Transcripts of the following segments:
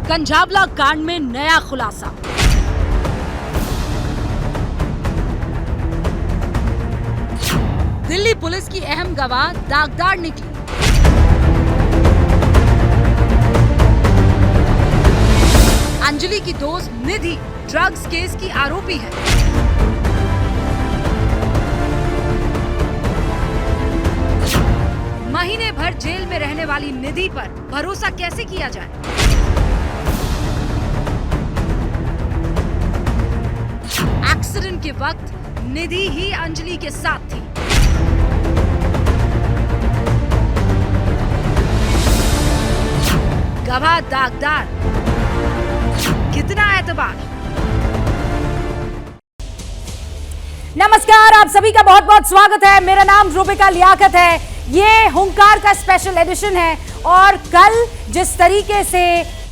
कंझावला कांड में नया खुलासा। दिल्ली पुलिस की अहम गवाह दागदार निकली। अंजलि की दोस्त निधि ड्रग्स केस की आरोपी है। महीने भर जेल में रहने वाली निधि पर भरोसा कैसे किया जाए? एक्सीडेंट के वक्त निधि ही अंजलि के साथ थी। गवाह दागदार, कितना एतबार। नमस्कार, आप सभी का बहुत बहुत स्वागत है। मेरा नाम रूबिका लियाकत है। ये हुंकार का स्पेशल एडिशन है और कल जिस तरीके से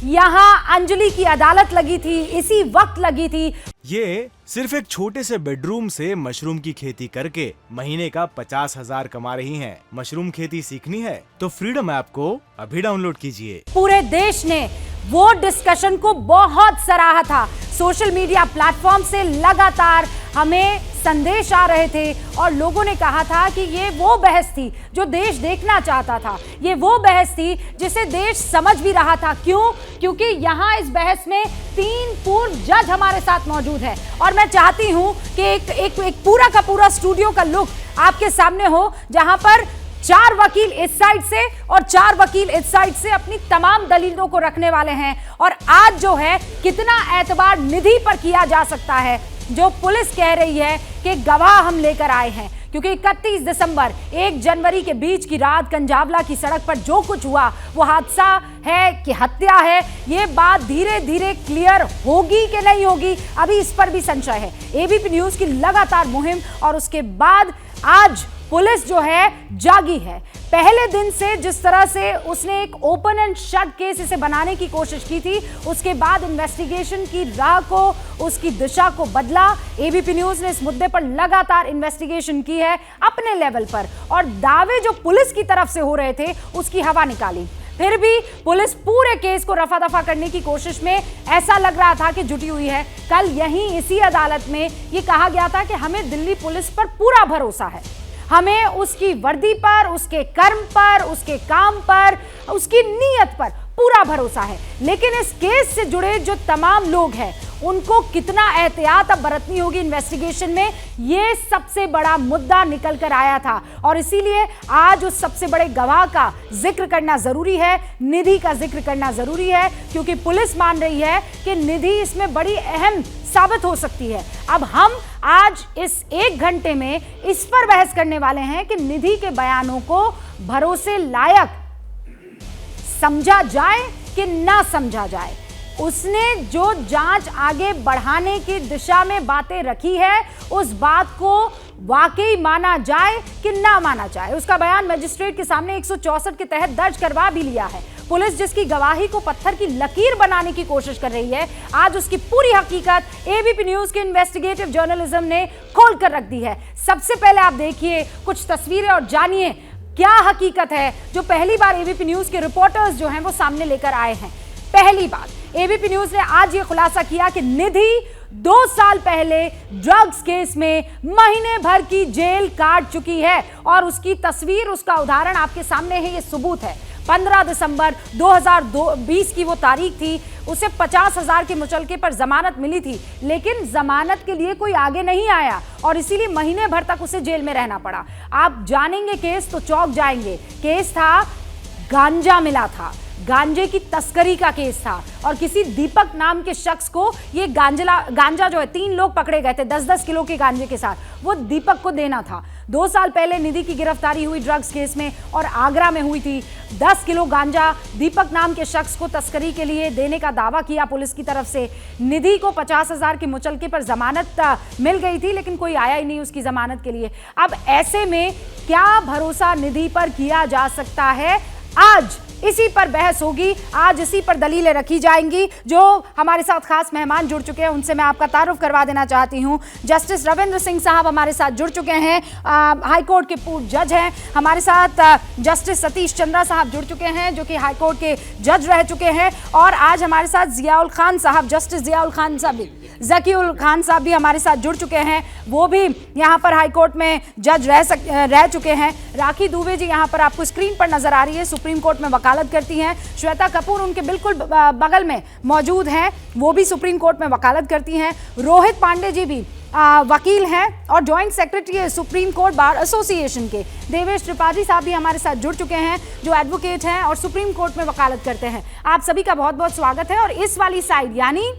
यहाँ अंजलि की अदालत लगी थी, इसी वक्त लगी थी। ये सिर्फ एक छोटे से बेडरूम से मशरूम की खेती करके महीने का 50,000 कमा रही हैं। मशरूम खेती सीखनी है तो फ्रीडम ऐप को अभी डाउनलोड कीजिए। पूरे देश ने वो डिस्कशन को बहुत सराहा था। सोशल मीडिया प्लेटफॉर्म से लगातार हमें संदेश आ रहे थे और लोगों ने कहा था कि ये वो बहस थी जो देश देखना चाहता था। ये वो बहस थी जिसे देश समझ भी रहा था। क्यों? क्योंकि यहाँ इस बहस में 3 पूर्व जज हमारे साथ मौजूद है और मैं चाहती हूँ कि एक पूरा का पूरा स्टूडियो का लुक आपके सामने हो, जहां पर 4 वकील इस साइड से और 4 वकील इस साइड से अपनी तमाम दलीलों को रखने वाले हैं। और आज जो है कितना एतबार निधि पर किया जा सकता है, जो पुलिस कह रही है कि गवाह हम लेकर आए हैं। क्योंकि 31 दिसंबर 1 जनवरी के बीच की रात कंझावला की सड़क पर जो कुछ हुआ वो हादसा है कि हत्या है, ये बात धीरे धीरे क्लियर होगी कि नहीं होगी, अभी इस पर भी संशय है। एबीपी न्यूज की लगातार मुहिम और उसके बाद आज पुलिस जो है जागी है। पहले दिन से जिस तरह से उसने एक ओपन एंड शट केस इसे बनाने की कोशिश की थी, उसके बाद इन्वेस्टिगेशन की राह को, उसकी दिशा को बदला। एबीपी न्यूज ने इस मुद्दे पर लगातार इन्वेस्टिगेशन की है अपने लेवल पर और दावे जो पुलिस की तरफ से हो रहे थे उसकी हवा निकाली। फिर भी पुलिस पूरे केस को रफा दफा करने की कोशिश में ऐसा लग रहा था कि जुटी हुई है। कल यहीं इसी अदालत में ये कहा गया था कि हमें दिल्ली पुलिस पर पूरा भरोसा है, हमें उसकी वर्दी पर, उसके कर्म पर, उसके काम पर, उसकी नीयत पर पूरा भरोसा है। लेकिन इस केस से जुड़े जो तमाम लोग हैं उनको कितना एहतियात अब बरतनी होगी इन्वेस्टिगेशन में, ये सबसे बड़ा मुद्दा निकल कर आया था। और इसीलिए आज उस सबसे बड़े गवाह का जिक्र करना जरूरी है, निधि का जिक्र करना जरूरी है, क्योंकि पुलिस मान रही है कि निधि इसमें बड़ी अहम साबित हो सकती है। अब हम आज इस 1 घंटे में इस पर बहस करने वाले हैं कि निधि के बयानों को भरोसे लायक समझा जाए कि ना समझा जाए। उसने जो जांच आगे बढ़ाने की दिशा में बातें रखी है, उस बात को वाकई माना जाए कि ना माना जाए। उसका बयान मजिस्ट्रेट के सामने 164 के तहत दर्ज करवा भी लिया है। पुलिस जिसकी गवाही को पत्थर की लकीर बनाने की कोशिश कर रही है, आज उसकी पूरी हकीकत एबीपी न्यूज के इन्वेस्टिगेटिव जर्नलिज्म ने खोल कर रख दी है। सबसे पहले आप देखिए कुछ तस्वीरें और जानिए क्या हकीकत है जो पहली बार एबीपी न्यूज के रिपोर्टर्स जो हैं वो सामने लेकर आए हैं। पहली बात, एबीपी न्यूज ने आज ये खुलासा किया कि निधि 2 साल पहले ड्रग्स केस में महीने भर की जेल काट चुकी है और उसकी तस्वीर, उसका उदाहरण आपके सामने है, ये सबूत है। 15 दिसंबर 2020 की वो तारीख थी, उसे 50,000 के मुचलके पर जमानत मिली थी, लेकिन जमानत के लिए कोई आगे नहीं आया और इसीलिए महीने भर तक उसे जेल में रहना पड़ा। आप जानेंगे केस तो चौंक जाएंगे। केस था गांजा मिला था, गांजे की तस्करी का केस था और किसी दीपक नाम के शख्स को ये गांजा जो है 3 लोग पकड़े गए थे 10-10 किलो के गांजे के साथ, वो दीपक को देना था। 2 साल पहले निधि की गिरफ्तारी हुई ड्रग्स केस में और आगरा में हुई थी। 10 किलो गांजा दीपक नाम के शख्स को तस्करी के लिए देने का दावा किया पुलिस की तरफ से। निधि को 50,000 के मुचलके पर जमानत मिल गई थी, लेकिन कोई आया ही नहीं उसकी जमानत के लिए। अब ऐसे में क्या भरोसा निधि पर किया जा सकता है? आज इसी पर बहस होगी, आज इसी पर दलीलें रखी जाएंगी। जो हमारे साथ खास मेहमान जुड़ चुके हैं उनसे मैं आपका तारुफ करवा देना चाहती हूं। जस्टिस रविंद्र सिंह साहब हमारे साथ जुड़ चुके हैं, हाईकोर्ट के पूर्व जज हैं। हमारे साथ जस्टिस सतीश चंद्रा साहब जुड़ चुके हैं जो कि हाईकोर्ट के जज रह चुके हैं। और आज हमारे साथ ज़ियाउल खान साहब, जस्टिस ज़ियाउल खान साहब भी, ज़कीउल खान साहब भी हमारे साथ जुड़ चुके हैं, वो भी यहाँ पर हाईकोर्ट में जज रह चुके हैं। राखी दुबे जी यहाँ पर आपको स्क्रीन पर नजर आ रही है, सुप्रीम कोर्ट में वकालत करती हैं। श्वेता कपूर उनके बिल्कुल बगल में मौजूद हैं, वो भी सुप्रीम कोर्ट में वकालत करती हैं। रोहित पांडे जी भी वकील हैं और जॉइंट सेक्रेटरी है सुप्रीम कोर्ट बार एसोसिएशन के। देवेश त्रिपाठी साहब भी हमारे साथ जुड़ चुके हैं जो एडवोकेट हैं और सुप्रीम कोर्ट में वकालत करते हैं। आप सभी का बहुत बहुत स्वागत है। और इस वाली साइड यानी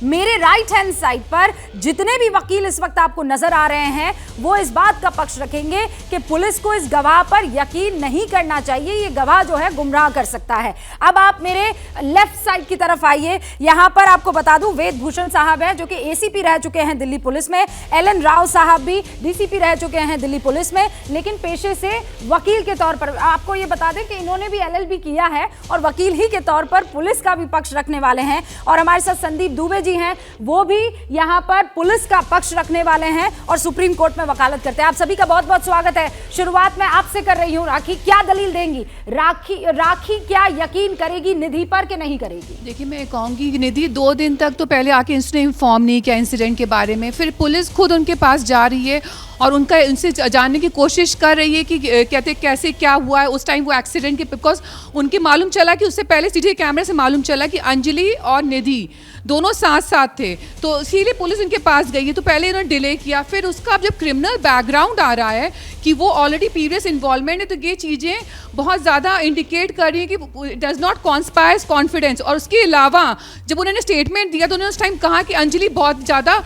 मेरे राइट हैंड साइड पर जितने भी वकील इस वक्त आपको नजर आ रहे हैं वो इस बात का पक्ष रखेंगे कि पुलिस को इस गवाह पर यकीन नहीं करना चाहिए, ये गवाह जो है गुमराह कर सकता है। अब आप मेरे लेफ्ट साइड की तरफ आइए, यहां पर आपको बता दूं वेद भूषण साहब हैं जो कि एसीपी रह चुके हैं दिल्ली पुलिस में, एलन राव साहब भी डीसीपी रह चुके हैं दिल्ली पुलिस में, लेकिन पेशे से वकील के तौर पर। आपको ये बता दें कि इन्होंने भी एलएलबी किया है और वकील ही के तौर पर पुलिस का भी पक्ष रखने वाले हैं। और हमारे साथ संदीप दुबे जी हैं, वो भी यहां पर पुलिस का पक्ष रखने वाले हैं और सुप्रीम कोर्ट में वकालत करते हैं। आप सभी का बहुत बहुत स्वागत है। शुरुआत में आपसे कर रही हूं, राखी क्या दलील देंगी? राखी क्या यकीन करेगी निधि पर कि नहीं करेगी? देखिए, मैं कहूंगी कि निधि 2 दिन तक तो पहले आके इसने इन्फॉर्म नहीं किया इंसिडेंट के बारे में, फिर पुलिस खुद उनके पास जा रही है और उनसे जानने की कोशिश कर रही है कि कहते कैसे क्या हुआ है उस टाइम वो एक्सीडेंट के, बिकॉज उनके मालूम चला कि उससे पहले सीधे कैमरे से मालूम चला कि अंजलि और निधि दोनों साथ साथ थे, तो इसीलिए पुलिस इनके पास गई है। तो पहले इन्होंने डिले किया, फिर उसका जब क्रिमिनल बैकग्राउंड आ रहा है कि वो ऑलरेडी प्रीवियस इन्वॉल्वमेंट है, तो ये चीज़ें बहुत ज़्यादा इंडिकेट कर रही है कि it does not conspires confidence. और उसके अलावा जब उन्होंने स्टेटमेंट दिया तो उन्होंने उस टाइम कहा कि अंजलि बहुत ज़्यादा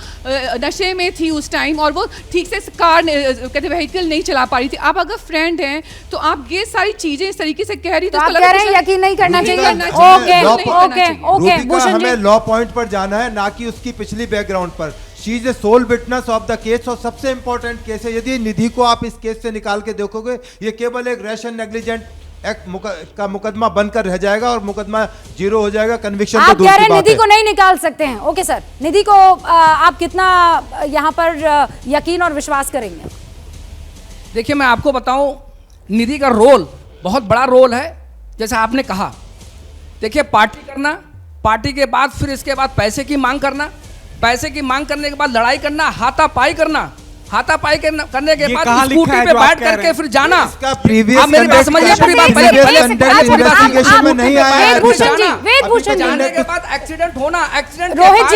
नशे में थी उस टाइम और वो ठीक से कार कहते व्हीकल नहीं चला पा रही थी। आप अगर फ्रेंड हैं तो आप ये सारी चीज़ें इस तरीके से कह रही, तो आप कह रहे हैं यकीन नहीं करना चाहिए। Okay Bhushan ji, law point पर जाना है, ना कि उसकी पिछली बैकग्राउंड पर। She is a sole witness of the case और सबसे इंपॉर्टेंट केस है। यदि निधि को आप इस केस से निकाल के देखोगे, ये केवल एक रैश एंड नेग्लिजेंट एक्ट का मुकदमा बनकर रह जाएगा और मुकदमा 0 हो जाएगा, कन्विक्शन तो दूर की बात है। आप कह रहे हैं निधि को नहीं निकाल सकते हैं। ओके सर, निधि को आप कितना यहाँ पर यकीन और विश्वास करेंगे? देखिए, मैं आपको बताऊं, निधि का रोल बहुत बड़ा रोल है। जैसा आपने कहा, देखिए पार्टी करना, पार्टी के बाद फिर इसके बाद पैसे की मांग करना, पैसे की मांग करने के बाद लड़ाई करना, हाथापाई करना, हाथापाई करने के बाद स्कूटी पे बैठ करके फिर जाना। आप मेरी बात समझिए, पूरी बात इन्वेस्टिगेशन में नहीं आया। वेदभूषण जाने के बाद एक्सीडेंट होना, एक्सीडेंट रोहित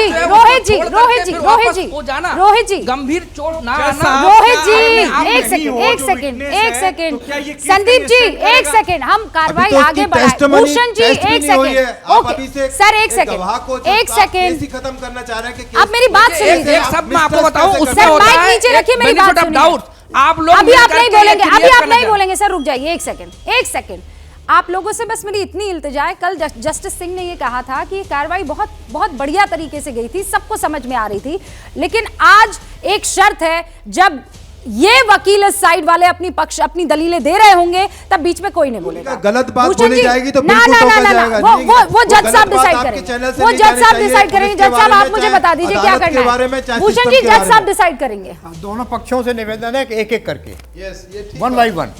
जी गंभीर चोट ना आना। रोहित जी एक सेकंड संदीप जी एक सेकंड, हम कार्रवाई आगे बढ़ाएं। भूषण जी एक सेकंड, ओके सर एक सेकंड खत्म करना चाह रहे हैं कि आप मेरी बात सुनिए। एक सब मैं आपको बताऊं, उसमें सर होता माइक है नीचे रखिए, मेरी बात सुनिए। आप लोग अभी आप नहीं बोलेंगे, अभी आप नहीं बोलेंगे सर, रुक जाइए एक सेकंड। आप लोगों से बस मेरी इतनी इल्तिजा है, कल जस्टिस सिंह ने ये कहा था कि कार्रवाई बहुत बहुत बढ़िया तरीके से गई थी, सबको समझ में आ रही थी, लेकिन आज एक शर्त है, जब ये वकील इस साइड वाले अपनी दलीलें दे रहे होंगे तब बीच में कोई नहीं बोलेगा। गलत बात बोली जाएगी तो ना वो जज साहब डिसाइड करेंगे, वो जज साहब डिसाइड करेंगे। जज साहब आप मुझे बता दीजिए क्या करना है। भूषण जी जज साहब डिसाइड करेंगे। दोनों पक्षों से निवेदन है कि एक एक करके 1 by 1।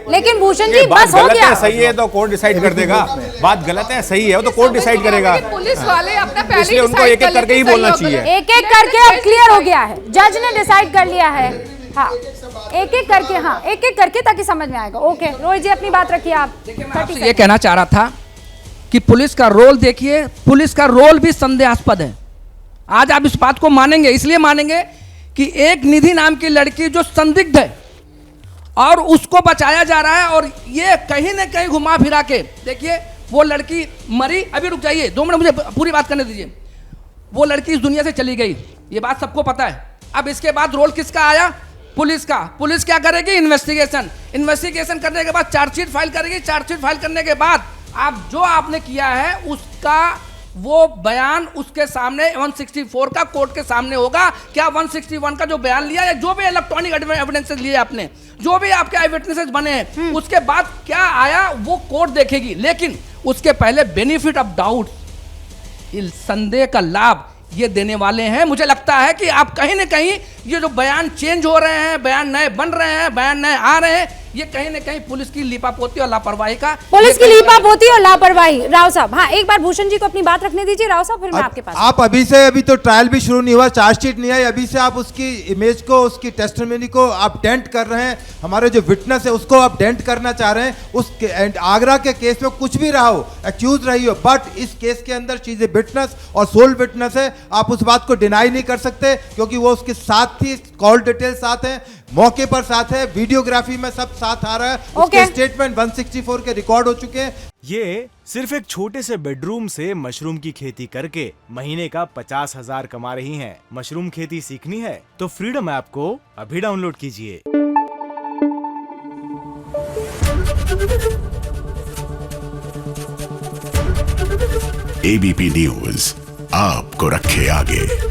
लेकिन भूषण जी बस हो गया, सही है तो कोर्ट डिसाइड कर देगा, बात गलत है सही है तो कोर्ट डिसाइड करेगा। पुलिस वाले अपना पहले इसलिए उनको एक एक करके ही बोलना चाहिए। एक एक करके अब क्लियर हो गया है, जज ने डिसाइड कर लिया है। हाँ एक एक करके, हाँ एक एक करके ताकि समझ में आएगा। ओके रोहित जी अपनी बात रखिए आप। मैं ये कहना चाह रहा था कि पुलिस का रोल देखिए, पुलिस का रोल भी संदेहास्पद है। आज आप इस बात को मानेंगे, इसलिए मानेंगे कि एक निधि नाम की लड़की जो संदिग्ध है और उसको बचाया जा रहा है, और ये कहीं ना कहीं घुमा फिरा के देखिए वो लड़की मरी। अभी रुक जाइए 2 मिनट, मुझे पूरी बात करने दीजिए। वो लड़की इस दुनिया से चली गई, ये बात सबको पता है। अब इसके बाद रोल किसका आया? पुलिस का। पुलिस क्या करेगी? इन्वेस्टिगेशन करने के बाद चार्जशीट फाइल करेगी। चार्जशीट फाइल करने के बाद आप जो आपने किया है उसका वो बयान उसके सामने 164 का कोर्ट के सामने होगा। क्या 161 का जो बयान लिया या जो भी इलेक्ट्रॉनिक एविडेंसेस लिए आपने, जो भी आपके आई विटनेसेस बने हैं, उसके बाद क्या आया वो कोर्ट देखेगी। लेकिन उसके पहले बेनिफिट ऑफ डाउट, संदेह का लाभ ये देने वाले हैं। मुझे लगता है कि आप कहीं ना कहीं ये जो बयान चेंज हो रहे हैं, बयान नए बन रहे हैं, बयान नए आ रहे हैं, ये कहीं ना कहीं पुलिस की लीपापोती और लापरवाही का, पुलिस की लीपापोती और लापरवाही। राव साहब, हाँ एक बार भूषण जी को अपनी बात रखने दीजिए। राव साहब, फिर मैं आपके पास। आप अभी तो ट्रायल भी शुरू नहीं हुआ, चार्जशीट नहीं आई, अभी से आप उसकी इमेज को, उसकी टेस्टिमनी को आप डेंट कर रहे हैं। हमारे जो विटनेस है उसको आप डेंट करना चाह रहे हैं। उस आगरा के केस में कुछ भी रहा हो, एक्यूज रही हो, बट इस केस के अंदर चीजें विटनेस और सोल विटनेस है। आप उस बात को डिनाई नहीं कर सकते क्योंकि वो उसके साथ थी, कॉल डिटेल साथ है, मौके पर साथ है, वीडियोग्राफी में सब साथ आ रहा है। उसके स्टेटमेंट 164 के रिकॉर्ड हो चुके हैं। ये सिर्फ एक छोटे से बेडरूम से मशरूम की खेती करके महीने का 50,000 कमा रही हैं। मशरूम खेती सीखनी है तो फ्रीडम ऐप को अभी डाउनलोड कीजिए। एबीपी न्यूज आपको रखे आगे।